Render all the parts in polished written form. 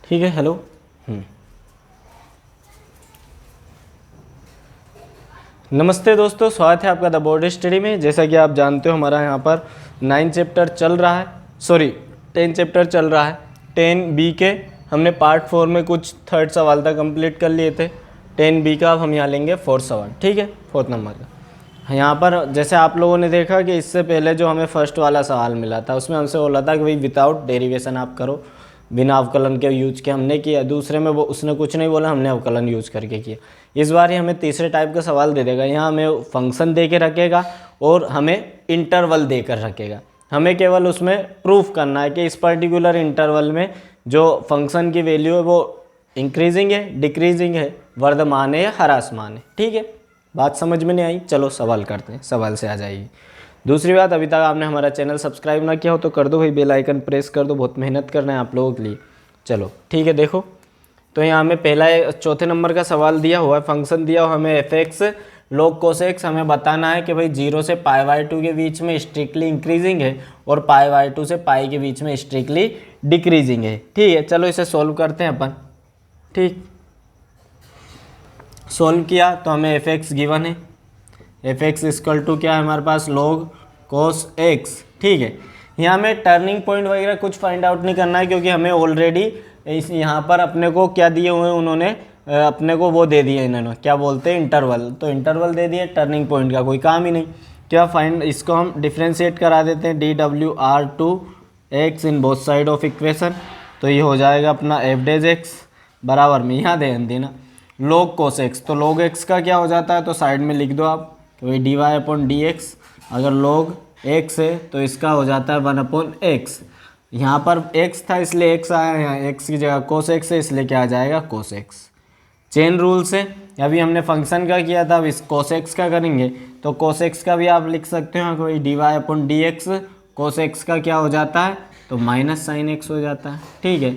ठीक है। हेलो। नमस्ते दोस्तों, स्वागत है आपका द बोर्ड स्टडी में। जैसा कि आप जानते हो हमारा यहाँ पर 9 चैप्टर चल रहा है, 10 चैप्टर चल रहा है। 10B के हमने पार्ट 4 में कुछ थर्ड सवाल तक कंप्लीट कर लिए थे। 10B का अब हम यहाँ लेंगे 4th सवाल, ठीक है, 4th नंबर का। यहाँ पर जैसे आप लोगों ने देखा कि इससे पहले जो हमें फर्स्ट वाला सवाल मिला था उसमें हमसे बोला था कि भाई विदाउट डेरिवेशन आप करो, बिना अवकलन के यूज के हमने किया। दूसरे में वो उसने कुछ नहीं बोला, हमने अवकलन यूज करके किया। इस बार ही हमें तीसरे टाइप का सवाल दे देगा। यहाँ हमें फंक्शन दे के रखेगा और हमें इंटरवल देकर रखेगा। हमें केवल उसमें प्रूफ करना है कि इस पर्टिकुलर इंटरवल में जो फंक्शन की वैल्यू है वो इंक्रीजिंग है, डिक्रीजिंग है, वर्धमान है या ह्रासमान है। ठीक है, बात समझ में नहीं आई? चलो सवाल करते हैं, सवाल से आ जाइए। दूसरी बात, अभी तक आपने हमारा चैनल सब्सक्राइब ना किया हो तो कर दो भाई, बेल आइकन प्रेस कर दो, बहुत मेहनत करना है आप लोगों के लिए। चलो ठीक है, देखो तो यहाँ हमें पहला 4th नंबर का सवाल दिया हुआ है। फंक्शन दिया हुआ हमें f(x) log cos x। हमें बताना है कि भाई 0 से π/2 के बीच में स्ट्रिक्टली इंक्रीजिंग है और π/2 से पाई के बीच में स्ट्रिक्टली डिक्रीजिंग है। ठीक है, चलो इसे सॉल्व करते हैं अपन। ठीक, सॉल्व किया तो हमें f(x) गिवन है। f(x) इक्वल टू क्या है हमारे पास? log cos x। ठीक है, यहाँ हमें टर्निंग पॉइंट वगैरह कुछ फाइंड आउट नहीं करना है क्योंकि हमें ऑलरेडी इस यहाँ पर अपने को क्या दिए हुए हैं, उन्होंने अपने को वो दे दिए, इन्होंने क्या बोलते हैं, इंटरवल। तो इंटरवल दे दिए, टर्निंग पॉइंट का कोई काम ही नहीं। क्या फाइंड, इसको हम डिफ्रेंशिएट करा देते हैं dWr2x in both side of equation. तो ये हो जाएगा अपना f(x) बराबर में, यहाँ ध्यान देना, log cos x। तो log x का क्या हो जाता है, तो साइड में लिख दो आप, तो ये dy/dx। अगर log x है तो इसका हो जाता है 1/x। यहाँ पर x था इसलिए x आया, यहाँ x की जगह cos x है इसलिए क्या आ जाएगा, cos x। चेन रूल से अभी हमने फंक्शन का किया था, अब इस cos x का करेंगे तो cos x का भी आप लिख सकते हो कोई dy/dx। cos x का क्या हो जाता है, तो माइनस साइन x हो जाता है। ठीक है,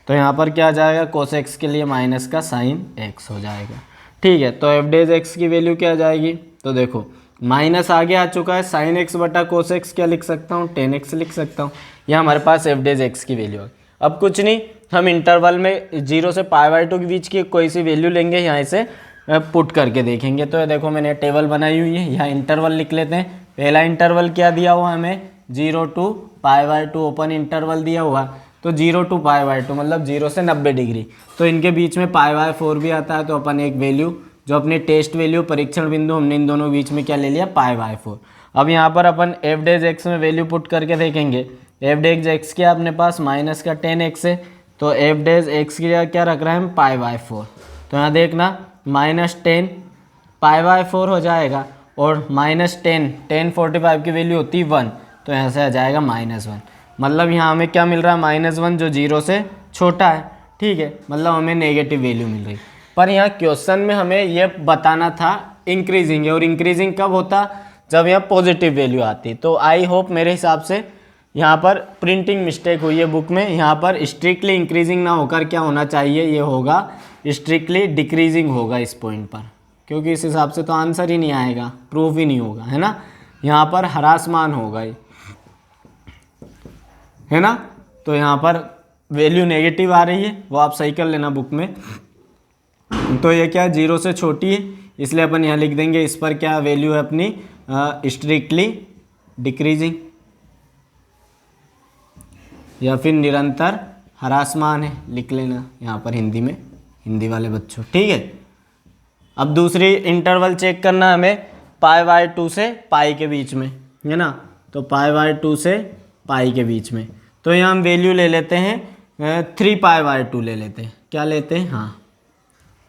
तो यहाँ पर क्या आ जाएगा, cos x के लिए माइनस का साइन x हो जाएगा। ठीक है, तो f(x) की वैल्यू क्या आ जाएगी, तो देखो माइनस आगे आ चुका है, साइन x बटा cos x क्या लिख सकता हूँ, 10x लिख सकता हूँ। यह हमारे पास f(x) की वैल्यू है। अब कुछ नहीं, हम इंटरवल में 0 से π/2 के बीच की कोई सी वैल्यू लेंगे, यहाँ से पुट करके देखेंगे। तो देखो मैंने टेबल बनाई हुई है, यहाँ इंटरवल लिख लेते हैं। पहला इंटरवल क्या दिया हुआ हमें, 0 to π/2 ओपन इंटरवल दिया हुआ। तो 0 to π/2 मतलब 0 से 90 डिग्री। तो इनके बीच में π/4 भी आता है। तो अपन एक वैल्यू जो अपने टेस्ट वैल्यू परीक्षण बिंदु, हमने इन दोनों बीच में क्या ले लिया, π/4। अब यहाँ पर अपन f(x) में वैल्यू पुट करके देखेंगे। f(x) क्या अपने पास माइनस का 10x है, तो f(x) की जगह क्या रख रहे हैं हम, π/4। तो यहाँ देखना -10 π/4 हो जाएगा और -10 1045 की वैल्यू होती है 1, तो यहाँ से आ जाएगा -1। मतलब यहाँ हमें क्या मिल रहा है, -1 जो 0 से छोटा है। ठीक है, मतलब हमें नेगेटिव वैल्यू मिल रही। पर यहाँ क्वेश्चन में हमें ये बताना था इंक्रीजिंग है, और इंक्रीजिंग कब होता, जब यहाँ पॉजिटिव वैल्यू आती। तो आई होप मेरे हिसाब से यहाँ पर प्रिंटिंग मिस्टेक हुई है बुक में। यहाँ पर स्ट्रिक्टली इंक्रीजिंग ना होकर क्या होना चाहिए, ये होगा स्ट्रिक्टली डिक्रीजिंग होगा इस पॉइंट पर, क्योंकि इस हिसाब से तो आंसर ही नहीं आएगा, प्रूफ ही नहीं होगा, है ना। यहाँ पर ह्रासमान होगा ये, है ना। तो यहाँ पर वैल्यू नेगेटिव आ रही है, वो आप सही कर लेना बुक में। तो ये क्या 0 से छोटी है, इसलिए अपन यहाँ लिख देंगे इस पर क्या वैल्यू है अपनी, स्ट्रिक्टली डिक्रीजिंग या फिर निरंतर ह्रासमान है, लिख लेना यहाँ पर हिंदी में, हिंदी वाले बच्चों। ठीक है, अब दूसरी इंटरवल चेक करना हमें π/2 से पाई के बीच में, है ना। तो π/2 से पाई के बीच में, तो यहाँ हम वैल्यू ले लेते हैं 3π/2 ले लेते हैं। क्या लेते हैं, हाँ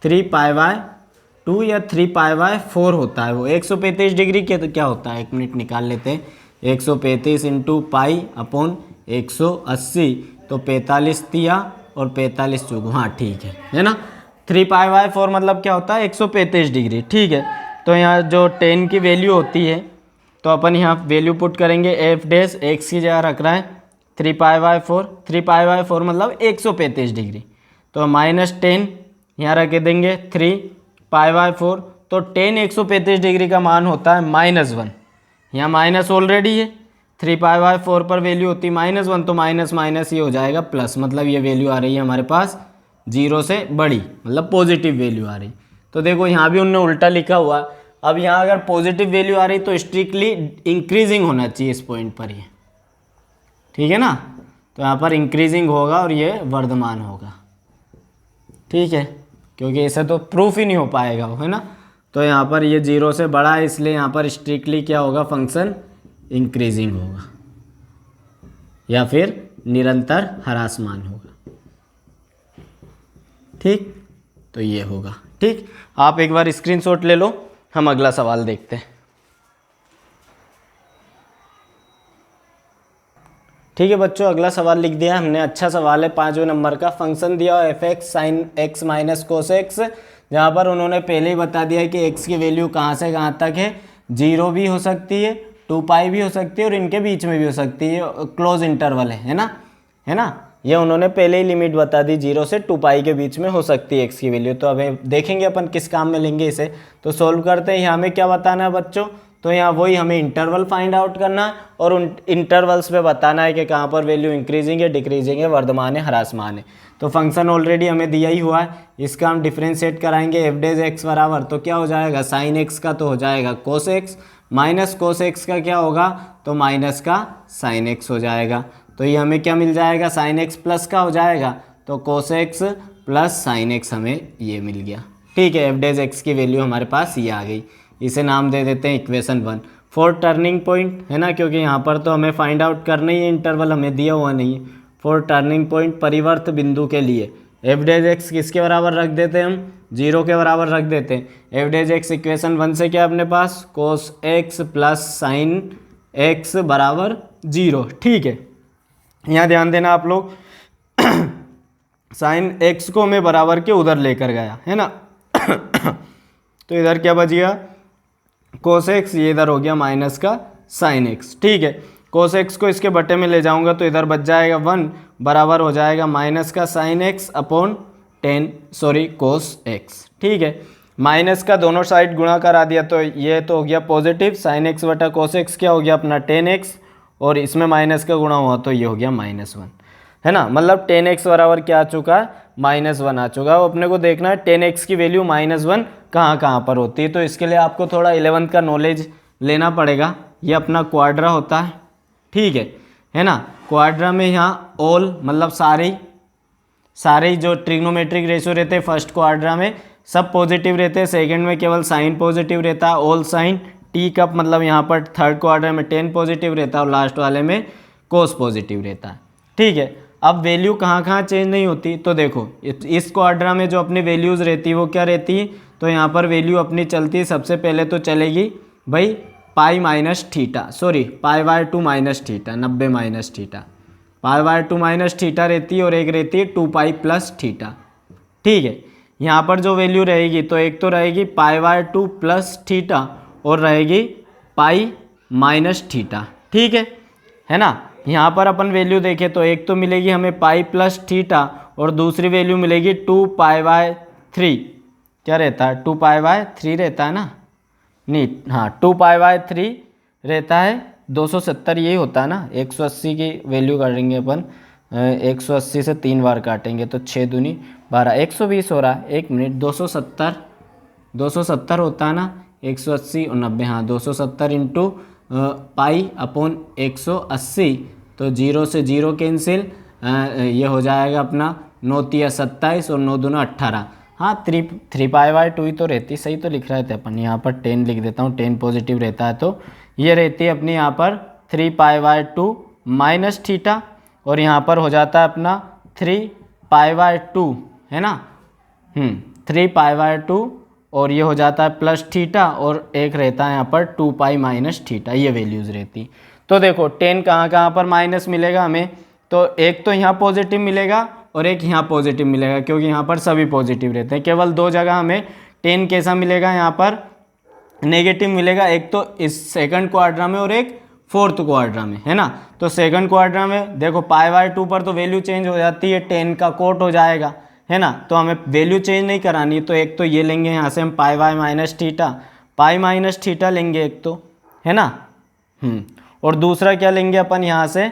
3π/2 या 3π/4 होता है वो। 135 डिग्री के तो क्या होता है, 1 मिनट निकाल लेते हैं। 135 इंटू π/180 तो 45 तिया और 45 चौगु, हाँ ठीक है ना। 3π/4 मतलब क्या होता है, 135 डिग्री। ठीक है, तो यहाँ जो 10 की वैल्यू होती है तो अपन यहाँ वैल्यू पुट करेंगे। f(x) की जगह रख रहा है 3π/4, 3π/4 मतलब 135 डिग्री। तो -10 यहाँ रख देंगे 3π/4, तो 10 135 डिग्री का मान होता है -1। यहाँ माइनस ऑलरेडी है 3π/4 पर वैल्यू होती -1 तो माइनस माइनस ये हो जाएगा प्लस, मतलब ये वैल्यू आ रही है हमारे पास 0 से बड़ी, मतलब पॉजिटिव वैल्यू आ रही। तो देखो यहाँ भी उन्होंने उल्टा लिखा हुआ। अब यहाँ अगर पॉजिटिव वैल्यू आ रही तो स्ट्रिक्टली इंक्रीजिंग होना चाहिए इस पॉइंट पर ये, ठीक है ना। तो यहाँ पर इंक्रीजिंग होगा और ये वर्धमान होगा, ठीक है, क्योंकि इसे तो प्रूफ ही नहीं हो पाएगा वो, है ना। तो यहाँ पर ये 0 से बड़ा है, इसलिए यहाँ पर स्ट्रिक्टली क्या होगा, फंक्शन इंक्रीजिंग होगा या फिर निरंतर ह्रासमान होगा, ठीक। तो ये होगा, ठीक। आप एक बार स्क्रीनशॉट ले लो, हम अगला सवाल देखते हैं। ठीक है बच्चों, अगला सवाल लिख दिया हमने, अच्छा सवाल है, 5वें नंबर का। फंक्शन दिया f(x sin x minus cos x), जहाँ पर उन्होंने पहले ही बता दिया है कि x की वैल्यू कहाँ से कहाँ तक है, 0 भी हो सकती है, 2π भी हो सकती है और इनके बीच में भी हो सकती है, क्लोज इंटरवल है ना, है ना। ये उन्होंने पहले ही लिमिट बता दी, 0 से 2π के बीच में हो सकती है x की वैल्यू। तो अब देखेंगे अपन किस काम में लेंगे इसे। तो सोल्व करते हैं। यहाँ हमें क्या बताना है बच्चों, तो यहाँ वही हमें इंटरवल फाइंड आउट करना है और उन इंटरवल्स पे बताना है कि कहाँ पर वैल्यू इंक्रीजिंग है, डिक्रीजिंग है, वर्धमान है, ह्रासमान है। तो फंक्शन ऑलरेडी हमें दिया ही हुआ है, इसका हम डिफ्रेंशिएट कराएंगे। f(x) बराबर तो क्या हो जाएगा, साइन x का तो हो जाएगा कोस x, माइनस कोस x का क्या होगा, तो माइनस का साइन x हो जाएगा। तो ये हमें क्या मिल जाएगा, साइन x प्लस का हो जाएगा, तो कोस x प्लस साइन x हमें ये मिल गया, ठीक है। f(x) की वैल्यू हमारे पास ये आ गई, इसे नाम दे देते हैं इक्वेशन 1 फॉर टर्निंग पॉइंट, है ना, क्योंकि यहाँ पर तो हमें फाइंड आउट करना ही है, इंटरवल हमें दिया हुआ नहीं है। फॉर टर्निंग पॉइंट, परिवर्त बिंदु के लिए f(x) किसके बराबर रख देते हैं हम, 0 के बराबर रख देते हैं। f(x) इक्वेशन 1 से क्या अपने पास, कोस x प्लस साइन x बराबर 0, ठीक है। यहाँ ध्यान देना आप लोग, साइन x को मैं बराबर के उधर लेकर गया, है ना। तो इधर क्या बच गया, कोस x, ये इधर हो गया माइनस का साइन x, ठीक है। कोस x को इसके बटे में ले जाऊंगा तो इधर बच जाएगा 1, बराबर हो जाएगा माइनस का sine x upon cos x, ठीक है। माइनस का दोनों साइड गुणा करा दिया तो ये तो हो गया पॉजिटिव, साइन x बटा कोस x क्या हो गया अपना 10x, और इसमें माइनस का गुणा हुआ तो ये हो गया -1, है ना। मतलब 10x बराबर क्या आ चुका है, -1 आ चुका है। वो अपने को देखना है 10x की वैल्यू -1 कहाँ कहाँ पर होती है। तो इसके लिए आपको थोड़ा 11th का नॉलेज लेना पड़ेगा। ये अपना क्वाड्रा होता है, ठीक है ना। क्वाड्रा में यहाँ ऑल मतलब सारे जो ट्रिग्नोमेट्रिक रेशियो रहते हैं फर्स्ट क्वाड्रा में सब पॉजिटिव रहते हैं, सेकंड में केवल साइन पॉजिटिव रहता है, ऑल साइन। टी कप मतलब यहाँ पर थर्ड क्वाड्रा में 10 पॉजिटिव रहता है और लास्ट वाले में कोस पॉजिटिव रहता है, ठीक है। अब वैल्यू कहाँ कहाँ चेंज नहीं होती, तो देखो इस क्वाड्रा में जो अपनी वैल्यूज़ रहती है वो क्या रहती है, तो यहाँ पर वैल्यू अपनी चलती है, सबसे पहले तो चलेगी भाई pi minus theta, sorry π/2 minus theta, 90 minus theta, π/2 minus theta रहती है और एक रहती है 2π प्लस थीटा, ठीक है। यहाँ पर जो वैल्यू रहेगी तो एक तो रहेगी π/2 प्लस थीटा और रहेगी पाई माइनस थीटा, ठीक है ना। यहाँ पर अपन वैल्यू देखें तो एक तो मिलेगी हमें पाई प्लस थीटा और दूसरी वैल्यू मिलेगी 2π/3, क्या रहता है 2π/3 रहता है ना, नहीं हाँ 2π/3 रहता है, 270 यही होता है ना। 180 की वैल्यू काटेंगे अपन, 180 से 3 बार काटेंगे तो 6 दूनी 12, 120 हो रहा है, 1 मिनट, 270 होता है ना, 180 और 90, हाँ 270 इंटू पाई अपॉन 180, तो 0 से 0 कैंसिल, ये हो जाएगा अपना 9 तिया 27 और 9 दूना 18, हाँ 3π/2 ही तो रहती, सही तो लिख रहे थे अपन। यहाँ पर 10 लिख देता हूँ, 10 पॉजिटिव रहता है तो ये रहती है अपनी यहाँ पर 3π/2 माइनस थीटा और यहाँ पर हो जाता है अपना 3π/2, है ना, 3π/2 और ये हो जाता है प्लस थीटा और एक रहता है यहाँ पर 2π माइनस थीटा, ये वैल्यूज़ रहती। तो देखो 10 कहाँ कहाँ पर माइनस मिलेगा हमें, तो एक तो यहाँ पॉजिटिव मिलेगा और एक यहाँ पॉजिटिव मिलेगा, क्योंकि यहाँ पर सभी पॉजिटिव रहते हैं। केवल 2 जगह हमें 10 कैसा मिलेगा, यहाँ पर नेगेटिव मिलेगा, एक तो इस सेकंड क्वाड्रा में और एक फोर्थ क्वाड्रा में, है ना। तो सेकंड क्वाड्रा में देखो π/2 पर तो वैल्यू चेंज हो जाती है, 10 का कोट हो जाएगा, है ना। तो हमें वैल्यू चेंज नहीं करानी, तो एक तो ये लेंगे यहाँ से हम पाई माइनस थीटा लेंगे एक तो, है ना। और दूसरा क्या लेंगे अपन यहाँ से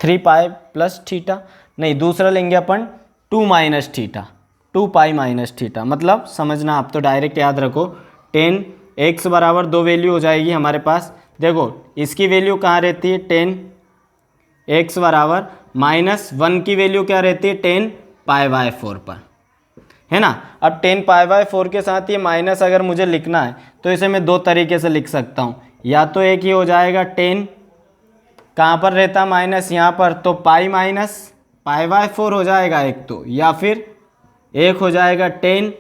3 पाई प्लस थीटा, नहीं दूसरा लेंगे अपन 2 माइनस थीटा, 2 पाई माइनस थीटा। मतलब समझना आप तो डायरेक्ट याद रखो, 10 x बराबर 2 वैल्यू हो जाएगी हमारे पास। देखो इसकी वैल्यू कहाँ रहती है 10 x बराबर -1 की वैल्यू क्या रहती है 10 पाई/4 पर, है ना। अब 10 पाई/4 के साथ ये माइनस अगर मुझे लिखना है तो इसे मैं दो तरीके से लिख सकता हूँ। या तो एक ही हो जाएगा 10 कहाँ पर रहता माइनस यहाँ पर, तो पाई माइनस पाई/4 हो जाएगा एक तो, या फिर एक हो जाएगा 10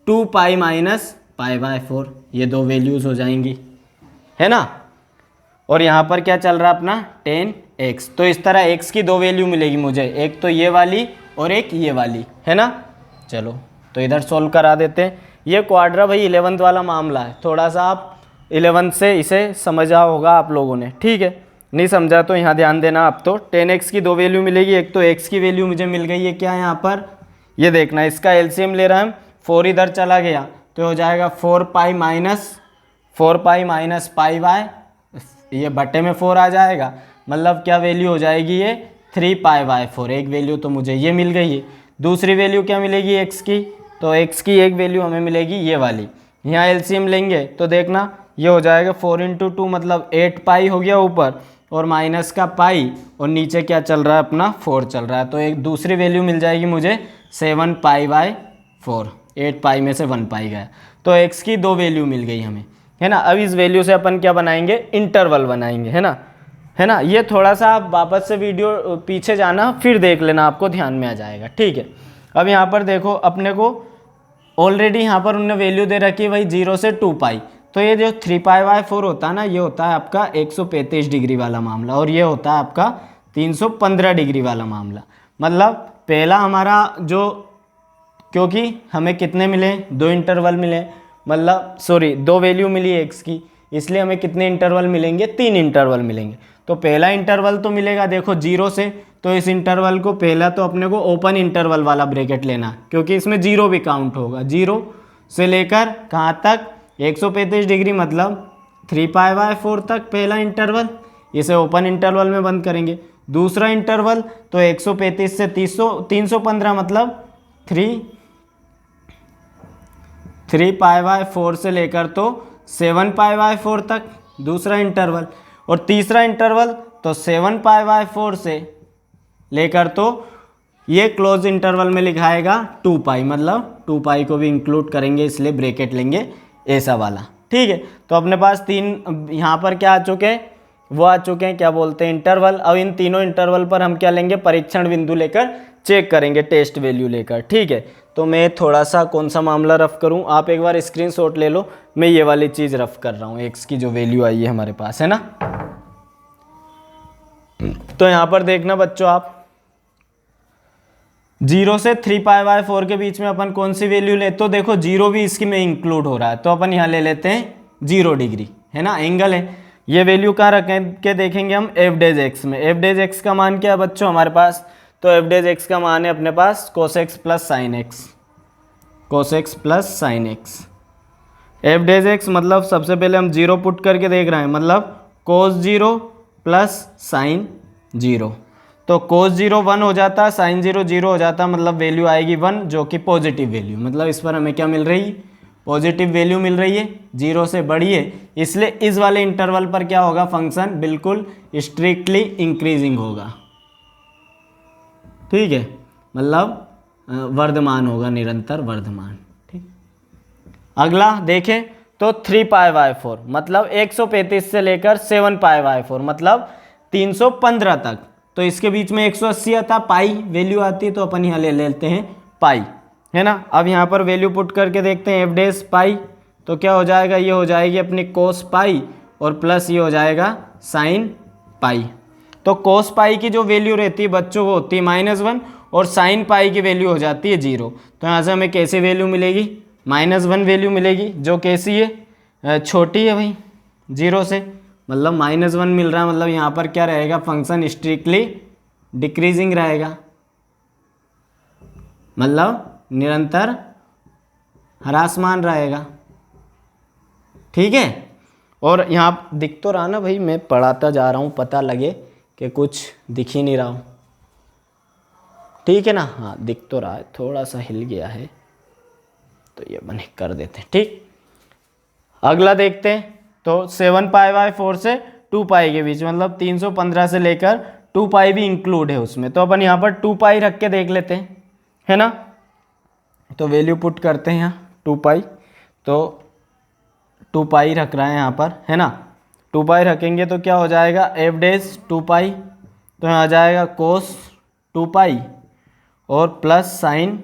2 पाई माइनस पाई/4, ये दो वैल्यूज़ हो जाएंगी, है ना। और यहाँ पर क्या चल रहा अपना 10x, तो इस तरह x की दो वैल्यू मिलेगी मुझे, एक तो ये वाली और एक ये वाली, है ना। चलो तो इधर सॉल्व करा देते हैं। ये क्वाड्रा भाई 11th वाला मामला है, थोड़ा सा आप 11th से इसे समझा होगा आप लोगों ने, ठीक है। नहीं समझा तो यहाँ ध्यान देना आप। तो 10x की दो वैल्यू मिलेगी, एक तो x की वैल्यू मुझे मिल गई है क्या यहाँ पर, ये देखना इसका एलसीएम ले रहा है, 4 इधर चला गया तो हो जाएगा 4 पाई माइनस पाई बाय, ये बटे में 4 आ जाएगा, मतलब क्या वैल्यू हो जाएगी ये 3 पाई/4। एक वैल्यू तो मुझे ये मिल गई है। दूसरी वैल्यू क्या मिलेगी x की, तो x की एक वैल्यू हमें मिलेगी ये वाली। यहाँ एलसीएम लेंगे तो देखना ये हो जाएगा 4 × 2 मतलब 8 पाई हो गया ऊपर, और माइनस का पाई, और नीचे क्या चल रहा है अपना 4 चल रहा है। तो एक दूसरी वैल्यू मिल जाएगी मुझे 7 पाई/4, 8 पाई में से 1 पाई गया, तो x की दो वैल्यू मिल गई हमें, है ना। अब इस वैल्यू से अपन क्या बनाएंगे, इंटरवल बनाएंगे, है ना। ये थोड़ा सा आप वापस से वीडियो पीछे जाना फिर देख लेना, आपको ध्यान में आ जाएगा, ठीक है। अब यहाँ पर देखो अपने को ऑलरेडी यहाँ पर उन्होंने वैल्यू दे रखी है भाई 0 से 2 पाई, तो ये जो 3 पाई/4 होता है ना, ये होता है आपका 135 डिग्री वाला मामला, और ये होता है आपका 315 डिग्री वाला मामला। मतलब पहला हमारा जो, क्योंकि हमें कितने मिले, दो इंटरवल मिले, मतलब सॉरी दो वैल्यू मिली x की, इसलिए हमें कितने इंटरवल मिलेंगे, 3 इंटरवल मिलेंगे। तो पहला इंटरवल तो मिलेगा देखो 0 से, तो इस इंटरवल को पहला तो अपने को ओपन इंटरवल वाला ब्रैकेट लेना, क्योंकि इसमें 0 भी काउंट होगा। 0 से लेकर कहाँ तक 135 डिग्री, मतलब 3 पाई/4 तक पहला इंटरवल, इसे ओपन इंटरवल में बंद करेंगे। दूसरा इंटरवल तो 135 से 315 मतलब 3 पाई/4 से लेकर तो 7 पाई/4 तक दूसरा इंटरवल, और तीसरा इंटरवल तो 7 पाई/4 से लेकर तो ये क्लोज इंटरवल में लिखाएगा 2 पाई, मतलब 2 पाई को भी इंक्लूड करेंगे, इसलिए ब्रैकेट लेंगे ऐसा वाला, ठीक है। तो अपने पास 3 यहाँ पर क्या आ चुके हैं, वो आ चुके हैं क्या बोलते हैं इंटरवल। अब इन तीनों इंटरवल पर हम क्या लेंगे, परीक्षण बिंदु लेकर चेक करेंगे, टेस्ट वैल्यू लेकर, ठीक है। तो मैं थोड़ा सा कौन सा मामला रफ करूं, आप एक बार स्क्रीनशॉट ले लो, मैं ये वाली चीज़ रफ कर रहा हूं, x की जो वैल्यू आई है हमारे पास, है ना। तो यहाँ पर देखना बच्चों आप, 0 से 3 पाई/4 के बीच में अपन कौन सी वैल्यू ले, तो देखो 0 भी इसकी में इंक्लूड हो रहा है, तो अपन यहाँ ले लेते हैं 0 डिग्री, है ना, एंगल है। ये वैल्यू कहाँ रखें के देखेंगे हम, f' में। f' का मान क्या है बच्चों हमारे पास, तो f' का मान है अपने पास cos x plus sign x, cos x plus sign x। f' मतलब सबसे पहले हम 0 पुट करके देख रहे हैं, मतलब cos 0 प्लस साइन 0, तो cos 0 1 हो जाता, साइन 0 0 हो जाता, मतलब वैल्यू आएगी 1, जो कि पॉजिटिव वैल्यू, मतलब इस पर हमें क्या मिल रही है, पॉजिटिव वैल्यू मिल रही है, 0 से बड़ी है, इसलिए इस वाले इंटरवल पर क्या होगा, फंक्शन बिल्कुल स्ट्रिक्टली इंक्रीजिंग होगा, ठीक है, मतलब वर्धमान होगा, निरंतर वर्धमान, ठीक। अगला देखें तो 3 पाई/4 मतलब 135 से लेकर 7 पाई/4 मतलब 315 तक, तो इसके बीच में 180 आता, पाई वैल्यू आती है, तो अपन यहाँ ले लेते हैं पाई, है ना। अब यहाँ पर वैल्यू पुट करके देखते हैं f' पाई, तो क्या हो जाएगा, ये हो जाएगी अपनी cos पाई और प्लस ये हो जाएगा साइन पाई। तो cos पाई की जो वैल्यू रहती है बच्चों वो होती है -1, और साइन पाई की वैल्यू हो जाती है 0। तो यहाँ से हमें कैसे वैल्यू मिलेगी, -1 वैल्यू मिलेगी, जो कैसी है, छोटी है भाई 0 से, मतलब -1 मिल रहा है, मतलब यहाँ पर क्या रहेगा, फंक्शन स्ट्रिक्टली डिक्रीजिंग रहेगा, मतलब निरंतर ह्रासमान रहेगा, ठीक है। और यहाँ दिख तो रहा ना भाई, मैं पढ़ाता जा रहा हूँ, पता लगे कि कुछ दिख ही नहीं रहा हूँ, ठीक है ना। हाँ दिख तो रहा है, थोड़ा सा हिल गया है तो ये बने कर देते हैं, ठीक। अगला देखते हैं, तो 7 पाई बाय 4 से 2 पाई के बीच, मतलब 315 से लेकर 2 पाई भी इंक्लूड है उसमें, तो अपन यहाँ पर 2 पाई रख के देख लेते हैं, है ना। तो वैल्यू पुट करते हैं यहाँ 2 पाई, तो 2 पाई रख रहा है यहाँ पर, है ना। 2 पाई रखेंगे तो क्या हो जाएगा, एफ डेज 2 पाई, तो यहाँ आ जाएगा कोस 2 पाई और प्लस साइन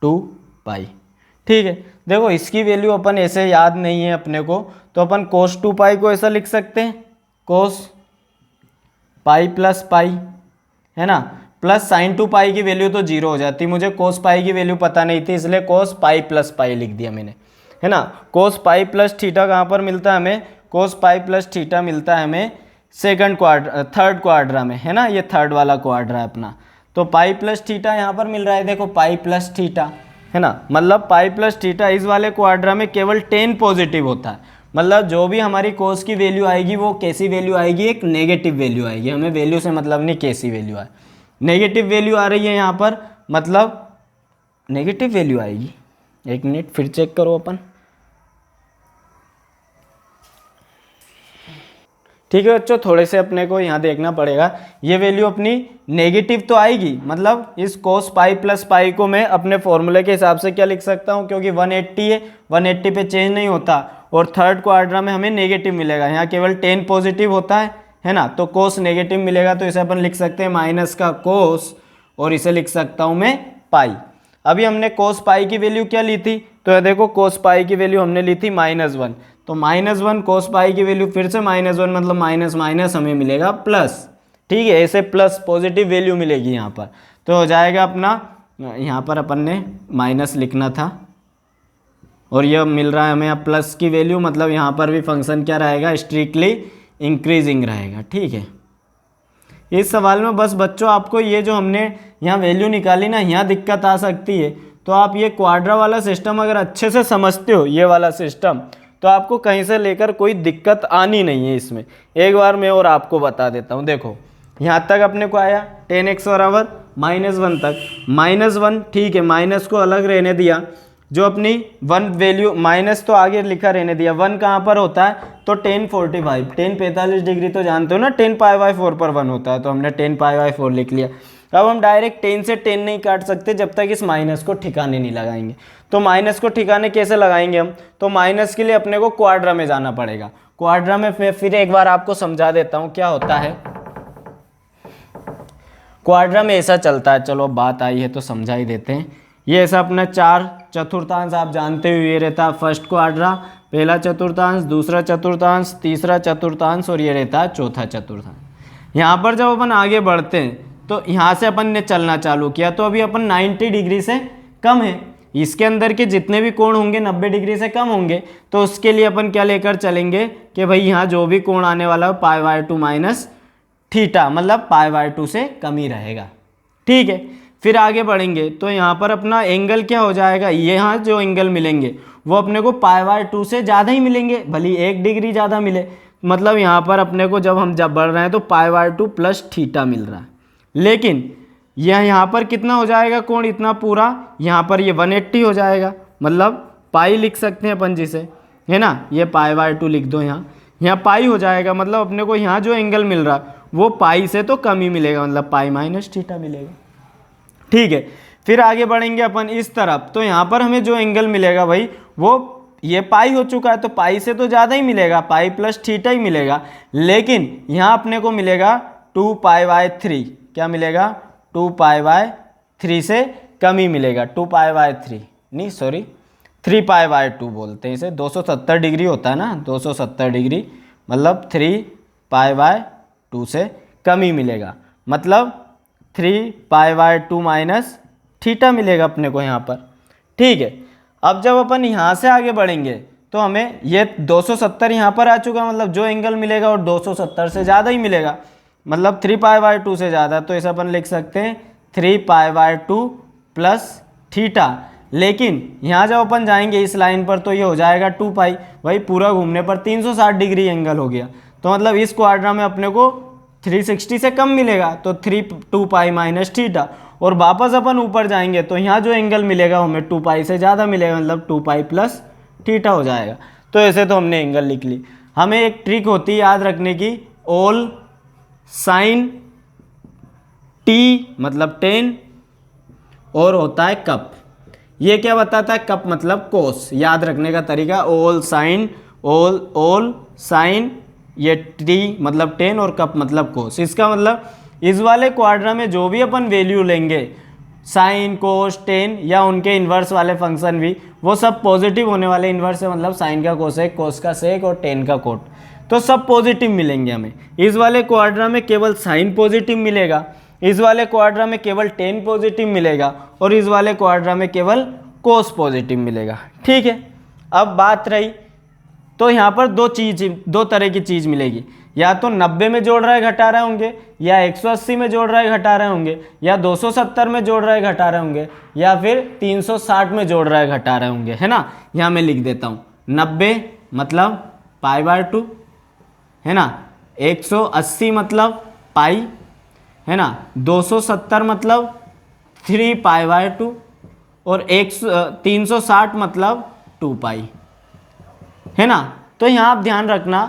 2 पाई, ठीक है। देखो इसकी वैल्यू अपन ऐसे याद नहीं है अपने को, तो अपन कोस 2 पाई को ऐसा लिख सकते हैं, कोस पाई प्लस पाई, है ना, प्लस साइन 2 पाई की वैल्यू तो 0 हो जाती, मुझे कोस पाई की वैल्यू पता नहीं थी इसलिए कोस पाई प्लस पाई लिख दिया मैंने, है ना। कोस पाई प्लस थीटा कहाँ पर मिलता है हमें, कोस पाई प्लस थीटा मिलता है हमें थर्ड क्वाड्रा में, है ना, ये थर्ड वाला क्वाड्रा है अपना। तो पाई प्लस थीटा यहाँ पर मिल रहा है, देखो पाई प्लस थीटा, है ना, मतलब पाई प्लस थीटा इस वाले क्वाड्रा में केवल 10 पॉजिटिव होता है, मतलब जो भी हमारी कोस की वैल्यू आएगी वो कैसी वैल्यू आएगी, एक नेगेटिव वैल्यू आएगी, हमें वैल्यू से मतलब नहीं कैसी वैल्यू आए, नेगेटिव वैल्यू आ रही है यहाँ पर, मतलब नेगेटिव वैल्यू आएगी। एक मिनट फिर चेक करो अपन, ठीक है बच्चों, थोड़े से अपने को यहाँ देखना पड़ेगा, ये वैल्यू अपनी नेगेटिव तो आएगी, मतलब इस कोस पाई प्लस पाई को मैं अपने फॉर्मूले के हिसाब से क्या लिख सकता हूँ, क्योंकि 180 है, 180 पे चेंज नहीं होता, और थर्ड क्वाड्रा में हमें नेगेटिव मिलेगा, यहाँ केवल 10 पॉजिटिव होता है ना, तो कोस नेगेटिव मिलेगा, तो इसे अपन लिख सकते हैं माइनस का कोस, और इसे लिख सकता हूँ मैं पाई। अभी हमने कोस पाई की वैल्यू क्या ली थी, तो ये देखो कोस पाई की वैल्यू हमने ली थी -1, तो -1 कोस पाई की वैल्यू फिर से -1, मतलब माइनस माइनस हमें मिलेगा प्लस, ठीक है, ऐसे प्लस पॉजिटिव वैल्यू मिलेगी यहाँ पर, तो हो जाएगा अपना, यहाँ पर अपन ने माइनस लिखना था और यह मिल रहा है हमें अब प्लस की वैल्यू, मतलब यहाँ पर भी फंक्शन क्या रहेगा, स्ट्रिक्टली इंक्रीजिंग रहेगा, ठीक है। इस सवाल में बस बच्चों आपको ये जो हमने यहाँ वैल्यू निकाली ना, यहाँ दिक्कत आ सकती है, तो आप ये क्वाड्रा वाला सिस्टम अगर अच्छे से समझते हो, ये वाला सिस्टम, तो आपको कहीं से लेकर कोई दिक्कत आनी नहीं है इसमें। एक बार मैं और आपको बता देता हूँ, देखो यहाँ तक अपने को आया 10x बराबर -1 तक, -1, ठीक है, माइनस को अलग रहने दिया, जो अपनी 1 वैल्यू माइनस तो आगे लिखा रहने दिया, 1 कहाँ पर होता है, तो 1045 डिग्री तो जानते हो ना, 10 पाई बाय 4 पर 1 होता है, तो हमने 10 पाई बाय 4 लिख लिया। अब हम डायरेक्ट 10 से 10 नहीं काट सकते जब तक इस माइनस को ठिकाने नहीं लगाएंगे, तो माइनस को ठिकाने कैसे लगाएंगे हम, तो माइनस के लिए अपने को क्वाड्रा में जाना पड़ेगा। क्वाड्रा में फिर एक बार आपको समझा देता हूँ क्या होता है। क्वाड्रा में ऐसा चलता है, चलो बात आई है तो समझा ही देते हैं। ये ऐसा अपना 4 चतुर्थांश आप जानते हो, ये रहता है फर्स्ट क्वाड्रा, पहला चतुर्थांश, दूसरा चतुर्थांश, तीसरा चतुर्थांश, और ये रहता है चौथा चतुर्थांश। यहाँ पर जब अपन आगे बढ़ते हैं तो यहाँ से अपन ने चलना चालू किया, तो अभी अपन 90 डिग्री से कम है, इसके अंदर के जितने भी कोण होंगे 90 डिग्री से कम होंगे, तो उसके लिए अपन क्या लेकर चलेंगे कि भाई यहाँ जो भी कोण आने वाला है π/2 माइनस थीटा, मतलब π/2 से कम ही रहेगा, ठीक है। फिर आगे बढ़ेंगे तो यहाँ पर अपना एंगल क्या हो जाएगा, यहाँ जो एंगल मिलेंगे वो अपने को π/2 से ज़्यादा ही मिलेंगे, भले 1 डिग्री ज़्यादा मिले, मतलब यहाँ पर अपने को जब हम बढ़ रहे हैं तो π/2 प्लस थीटा मिल रहा है, लेकिन यह यहाँ पर कितना हो जाएगा कोण, इतना पूरा यहाँ पर ये 180 हो जाएगा, मतलब पाई लिख सकते हैं अपन जिसे, है ना, ये π/2 लिख दो, यहाँ पाई हो जाएगा, मतलब अपने को यहाँ जो एंगल मिल रहा वो पाई से तो कम ही मिलेगा, मतलब π-θ मिलेगा, ठीक है। फिर आगे बढ़ेंगे अपन इस तरफ, तो यहाँ पर हमें जो एंगल मिलेगा भाई वो ये पाई हो चुका है, तो पाई से तो ज़्यादा ही मिलेगा, पाई प्लस थीटा ही मिलेगा, लेकिन यहाँ अपने को मिलेगा 2π/3, क्या मिलेगा, 2π/3 से कम ही मिलेगा, 2π/3 नहीं सॉरी 3π/2 बोलते हैं इसे, 270 डिग्री होता है ना, 270 डिग्री, मतलब 3π/2 से कम ही मिलेगा, मतलब 3π/2 माइनस थीटा मिलेगा अपने को यहाँ पर, ठीक है। अब जब अपन यहाँ से आगे बढ़ेंगे तो हमें ये 270 यहाँ पर आ चुका, मतलब जो एंगल मिलेगा और 270 से ज़्यादा ही मिलेगा, मतलब 3π/2 से ज़्यादा, तो ऐसा अपन लिख सकते हैं 3π/2 प्लस थीटा, लेकिन यहाँ जब अपन जाएंगे इस लाइन पर तो ये हो जाएगा 2 पाई, भाई पूरा घूमने पर 360 डिग्री एंगल हो गया, तो मतलब इस क्वाड्रा में अपने को 360 से कम मिलेगा, तो 2 पाई माइनस थीटा। और वापस अपन ऊपर जाएंगे तो यहाँ जो एंगल मिलेगा हमें 2 पाई से ज़्यादा मिलेगा, मतलब 2 पाई प्लस थीटा हो जाएगा। तो ऐसे तो हमने एंगल लिख ली। हमें एक ट्रिक होती है याद रखने की, ऑल साइन टी मतलब 10 और होता है कप। ये क्या बताता है? कप मतलब कोस। याद रखने का तरीका, ऑल साइन ये टी मतलब 10 और कप मतलब कोस। इसका मतलब इस वाले क्वाड्रा में जो भी अपन वैल्यू लेंगे, साइन कोस 10 या उनके इन्वर्स वाले फंक्शन भी, वो सब पॉजिटिव होने वाले। इन्वर्स है मतलब साइन का कोसेक, कोस का सेक और 10 का कोट, तो सब पॉजिटिव मिलेंगे हमें। इस वाले क्वाड्रा में केवल साइन पॉजिटिव मिलेगा, इस वाले क्वाड्रा में केवल 10 पॉजिटिव मिलेगा और इस वाले क्वाड्रा में केवल कोस पॉजिटिव मिलेगा। ठीक है, अब बात रही तो यहाँ पर दो तरह की चीज़ मिलेगी, या तो 90 में जोड़ रहे घटा रहे होंगे, या 180 में जोड़ रहे घटा रहे होंगे, या 270 में जोड़ रहे घटा रहे होंगे, या फिर 360 में जोड़ रहे घटा रहे होंगे, है ना। यहाँ मैं लिख देता हूँ 90 मतलब π/2 है ना, 180 मतलब पाई है ना, 270 मतलब 3π/2 और 360 मतलब 2 पाई है ना। तो यहाँ आप ध्यान रखना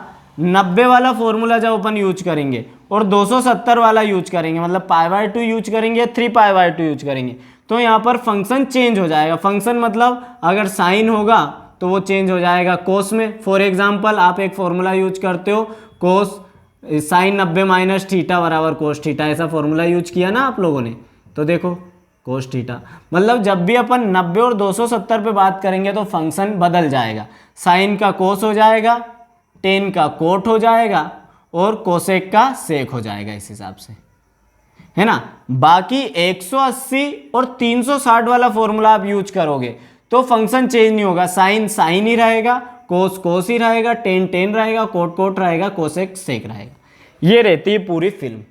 90 वाला फॉर्मूला जब अपन यूज करेंगे और 270 वाला यूज करेंगे, मतलब π/2 यूज करेंगे, 3π/2 यूज करेंगे, तो यहाँ पर फंक्शन चेंज हो जाएगा। फंक्शन मतलब अगर साइन होगा तो वो चेंज हो जाएगा कोस में। फॉर एग्जाम्पल आप एक फॉर्मूला यूज करते हो, कोस साइन 90 माइनस थीटा बराबर कोस थीटा, ऐसा फॉर्मूला यूज किया ना आप लोगों ने, तो देखो कोस थीटा। मतलब जब भी अपन 90 और 270 पे बात करेंगे तो फंक्शन बदल जाएगा, साइन का कोस हो जाएगा, 10 का कोट हो जाएगा और कोसेक का सेक हो जाएगा, इस हिसाब से, है ना। बाकी 180 और 360 वाला फॉर्मूला आप यूज करोगे तो फंक्शन चेंज नहीं होगा, साइन साइन ही रहेगा, कोस कोस ही रहेगा, 10 10 रहेगा, कोट कोट रहेगा, कोसेक सेक रहेगा। ये रहती है पूरी फिल्म।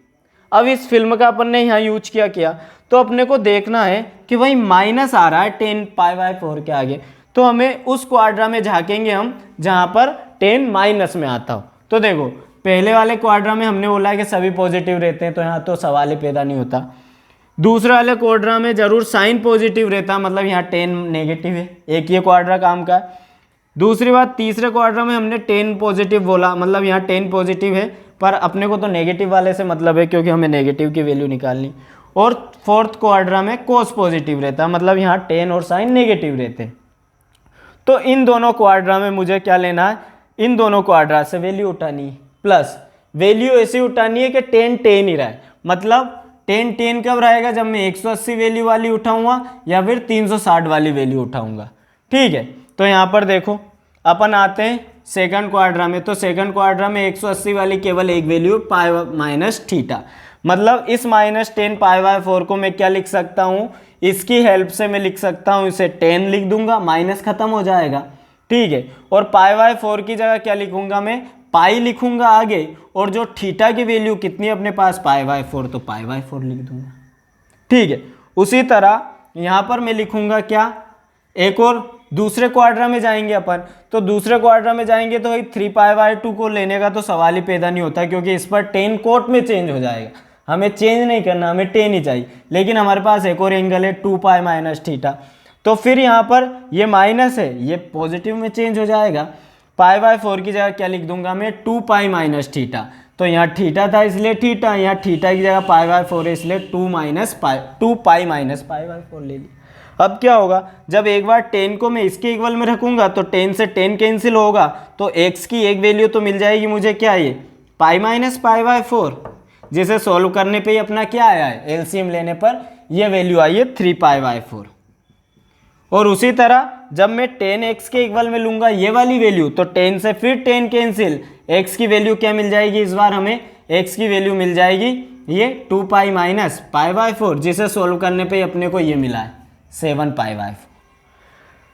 अब इस फिल्म का अपन ने यहाँ यूज किया तो अपने को देखना है कि भाई माइनस आ रहा है 10π/4 के आगे, तो हमें उस क्वाड्रा में झांकेंगे हम जहाँ पर 10 माइनस में आता हो। तो देखो पहले वाले क्वाड्रा में हमने बोला है कि सभी पॉजिटिव रहते हैं, तो यहाँ तो सवाल ही पैदा नहीं होता। दूसरे वाले क्वाड्रा में जरूर साइन पॉजिटिव रहता, मतलब यहाँ 10 नेगेटिव है, एक ये क्वाड्रा काम का है। दूसरी बात, तीसरे क्वाड्रा में हमने 10 पॉजिटिव बोला, मतलब यहाँ 10 पॉजिटिव है, पर अपने को तो नेगेटिव वाले से मतलब है क्योंकि हमें नेगेटिव की वैल्यू निकालनी। और फोर्थ क्वाड्रा में कोस पॉजिटिव रहता, मतलब यहाँ 10 और साइन नेगेटिव रहते। तो इन दोनों क्वाड्रा में मुझे क्या लेना है, इन दोनों क्वाड्रा से वैल्यू उठानी है, प्लस वैल्यू ऐसी उठानी है कि 10 10 ही रहे। मतलब 10 10 कब रहेगा, जब मैं 180 वैल्यू वाली उठाऊंगा या फिर 360 वाली वैल्यू उठाऊंगा। ठीक है, तो यहाँ पर देखो अपन आते हैं सेकंड क्वाड्रा में, तो सेकंड क्वाड्रा में 180 वाली केवल एक वैल्यू पाई माइनस थीटा, मतलब इस -10π/4 को मैं क्या लिख सकता हूँ, इसकी हेल्प से मैं लिख सकता हूँ, इसे 10 लिख दूंगा, माइनस खत्म हो जाएगा। ठीक है, और π/4 की जगह क्या लिखूंगा मैं, पाई लिखूंगा आगे, और जो थीटा की वैल्यू कितनी अपने पास π/4, तो π/4 लिख दूंगा। ठीक है, उसी तरह यहाँ पर मैं लिखूंगा क्या, एक और दूसरे क्वाड्रा में जाएंगे अपन, तो दूसरे क्वाड्रा में जाएंगे तो भाई 3π/2 को लेने का तो सवाल ही पैदा नहीं होता, क्योंकि इस पर 10 कोट में चेंज हो जाएगा, हमें चेंज नहीं करना, हमें 10 ही चाहिए। लेकिन हमारे पास एक और एंगल है 2π माइनस थीटा, तो फिर यहाँ पर ये माइनस है, ये पॉजिटिव में चेंज हो जाएगा। π/4 की जगह क्या लिख दूंगा मैं, 2π माइनस थीटा, तो यहाँ थीटा था इसलिए थीटा, यहाँ थीटा की जगह π/4 है इसलिए 2π माइनस π/4 ले ली। अब क्या होगा, जब एक बार 10 को मैं इसके इक्वल में रखूंगा तो 10 से 10 कैंसिल होगा, तो x की एक वैल्यू तो मिल जाएगी मुझे, क्या ये पाई माइनस π/4, जिसे सॉल्व करने पे ही अपना क्या आया है, एलसीएम लेने पर ये वैल्यू आई है 3π/4। और उसी तरह जब मैं 10x के इक्वल में लूंगा ये वाली वैल्यू, तो 10 से फिर 10 कैंसिल, x की वैल्यू क्या मिल जाएगी, इस बार हमें x की वैल्यू मिल जाएगी ये 2π माइनस π/4, जिसे सोल्व करने पे अपने को ये मिला है 7π/4।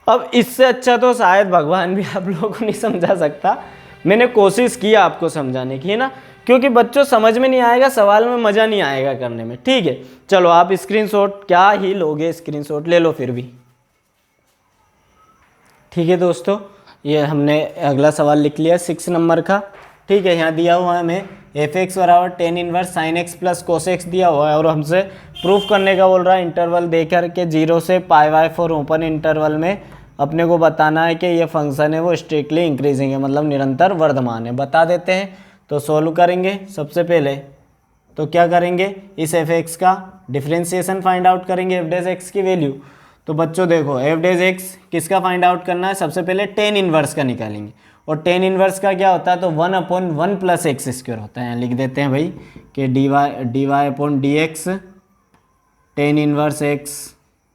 अब इससे अच्छा तो शायद भगवान भी आप लोगों को नहीं समझा सकता, मैंने कोशिश किया आपको समझाने की, है ना, क्योंकि बच्चों समझ में नहीं आएगा, सवाल में मज़ा नहीं आएगा करने में। ठीक है, चलो आप स्क्रीनशॉट क्या ही लोगे, स्क्रीनशॉट ले लो फिर भी। ठीक है दोस्तों, ये हमने अगला सवाल लिख लिया 6 नंबर का। ठीक है, यहाँ दिया हुआ है हमें एफ एक्स बराबर tan inverse sine x plus cos x दिया हुआ है और हमसे प्रूफ करने का बोल रहा है इंटरवल देकर के 0 से π/4 ओपन इंटरवल में अपने को बताना है कि ये फंक्शन है वो स्ट्रिक्टली इंक्रीजिंग है, मतलब निरंतर वर्धमान है। बता देते हैं, तो सोल्व करेंगे। सबसे पहले तो क्या करेंगे, इस एफ एक्स का डिफ्रेंसिएशन फाइंड आउट करेंगे एफ डैश एक्स की वैल्यू। तो बच्चों देखो, एफ डैश एक्स किसका फाइंड आउट करना है, सबसे पहले टेन इनवर्स का निकालेंगे और टेन इनवर्स का क्या होता है, तो 1/1 + x² होता है। यहाँ लिख देते हैं भाई कि dy/dx टेन इनवर्स x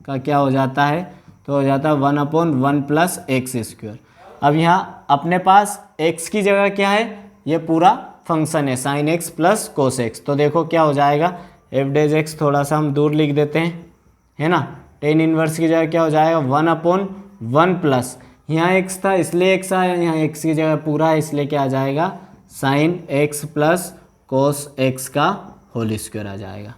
का क्या हो जाता है, तो हो जाता है 1/1 + x²। अब यहाँ अपने पास x की जगह क्या है, ये पूरा फंक्शन है sine x plus cos x। तो देखो क्या हो जाएगा, एफ डैश एक्स थोड़ा सा हम दूर लिख देते हैं, है ना। टेन इनवर्स की जगह क्या हो जाएगा 1/1 प्लस, यहाँ x था इसलिए x आया, यहाँ x की जगह पूरा है इसलिए क्या आ जाएगा sine x plus cos x का होल स्क्वायर आ जाएगा।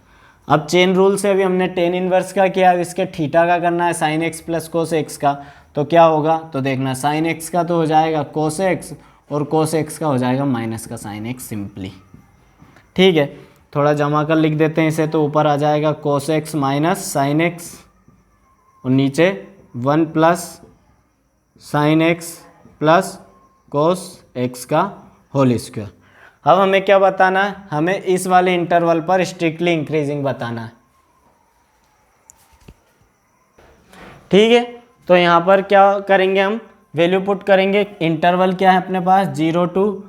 अब चेन रूल से अभी हमने टेन इनवर्स का किया, अब इसके थीटा का करना है sine x plus cos x का। तो क्या होगा, तो देखना साइन x का तो हो जाएगा कोस x और कोस x का हो जाएगा माइनस का साइन x सिंपली। ठीक है, थोड़ा जमा कर लिख देते हैं इसे, तो ऊपर आ जाएगा कोस x माइनस साइन x और नीचे 1 plus sign x plus cos x का होल स्क्वायर। अब हमें क्या बताना है, हमें इस वाले इंटरवल पर स्ट्रिक्टली इंक्रीजिंग बताना है। ठीक है, तो यहाँ पर क्या करेंगे, हम वैल्यू पुट करेंगे। इंटरवल क्या है अपने पास 0 to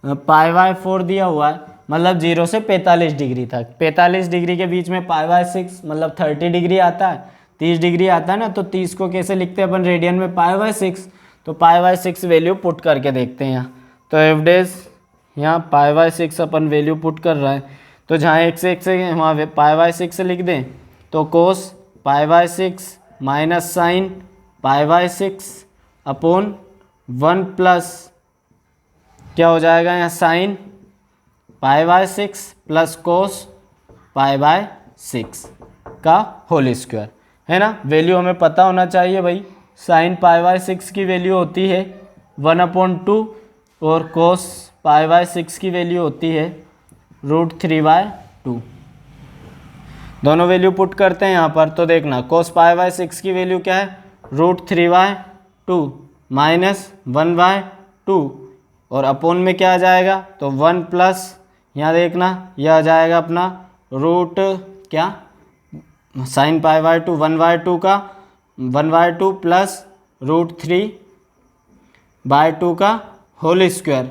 π/4 दिया हुआ है, मतलब 0 से 45 डिग्री तक। 45 डिग्री के बीच में π/6 मतलब 30 डिग्री आता है, 30 डिग्री आता है ना। तो 30 को कैसे लिखते हैं अपन रेडियन में, π/6। तो π/6 वैल्यू पुट करके देखते हैं यहाँ। तो एफ डैश यहाँ π/6 अपन वैल्यू पुट कर रहा है, तो जहाँ x है वहाँ π/6 लिख दें। तो कोस π/6 माइनस साइन π/6 अपॉन 1 प्लस क्या हो जाएगा यहाँ साइन π/6 प्लस कोस π/6 का होल स्क्वायर, है ना। वैल्यू हमें पता होना चाहिए भाई, साइन π/6 की वैल्यू होती है 1/2 और कोस π/6 की वैल्यू होती है √3/2। दोनों वैल्यू पुट करते हैं यहाँ पर। तो देखना कोस π/6 की वैल्यू क्या है √3/2 माइनस 1/2 और अपोन में क्या आ जाएगा, तो 1 प्लस यहाँ देखना यह आ जाएगा अपना रूट क्या साइन π/2 1/2 का 1/2 प्लस √3/2 का होल स्क्वायर।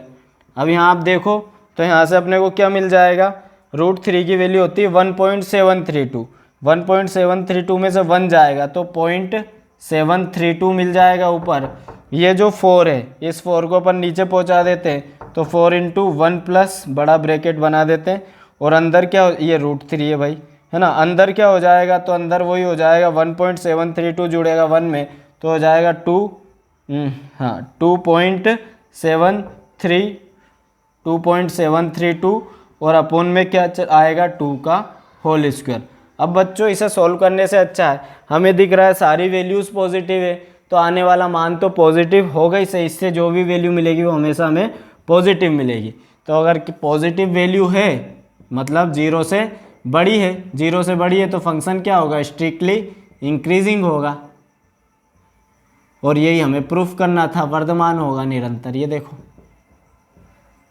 अब यहाँ आप देखो तो यहाँ से अपने को क्या मिल जाएगा, √3 की वैल्यू होती है 1.732। 1.732 में से 1 जाएगा तो 0.732 मिल जाएगा ऊपर। ये जो 4 है इस 4 को अपन नीचे पहुँचा देते हैं, तो 4 × 1 प्लस बड़ा ब्रैकेट बना देते हैं और अंदर क्या ये √3 है भाई, है ना। अंदर क्या हो जाएगा, तो अंदर वही हो जाएगा 1.732 जुड़ेगा 1 में तो हो जाएगा 2.732 और अपोन में क्या आएगा 2 का होल स्क्वायर। अब बच्चों इसे सॉल्व करने से अच्छा है, हमें दिख रहा है सारी वैल्यूज़ पॉजिटिव है तो आने वाला मान तो पॉजिटिव होगा ही सही, इससे जो भी वैल्यू मिलेगी वो हमेशा हमें पॉजिटिव मिलेगी। तो अगर पॉजिटिव वैल्यू है मतलब 0 से बड़ी है, 0 से बड़ी है तो फंक्शन क्या होगा, स्ट्रिक्टली इंक्रीजिंग होगा। और यही हमें प्रूफ करना था, वर्धमान होगा निरंतर, ये देखो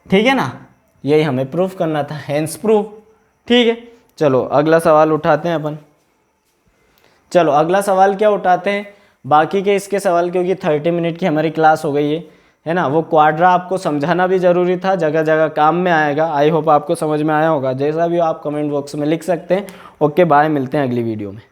ठीक है ना, यही हमें प्रूफ करना था, हेंस प्रूफ। ठीक है, चलो अगला सवाल उठाते हैं अपन। चलो अगला सवाल क्या उठाते हैं, बाकी के इसके सवाल क्योंकि 30 मिनट की हमारी क्लास हो गई है ना। वो क्वाड्रा आपको समझाना भी ज़रूरी था, जगह जगह काम में आएगा। आई होप आपको समझ में आया होगा, जैसा भी हो आप कमेंट बॉक्स में लिख सकते हैं। ओके बाय, मिलते हैं अगली वीडियो में।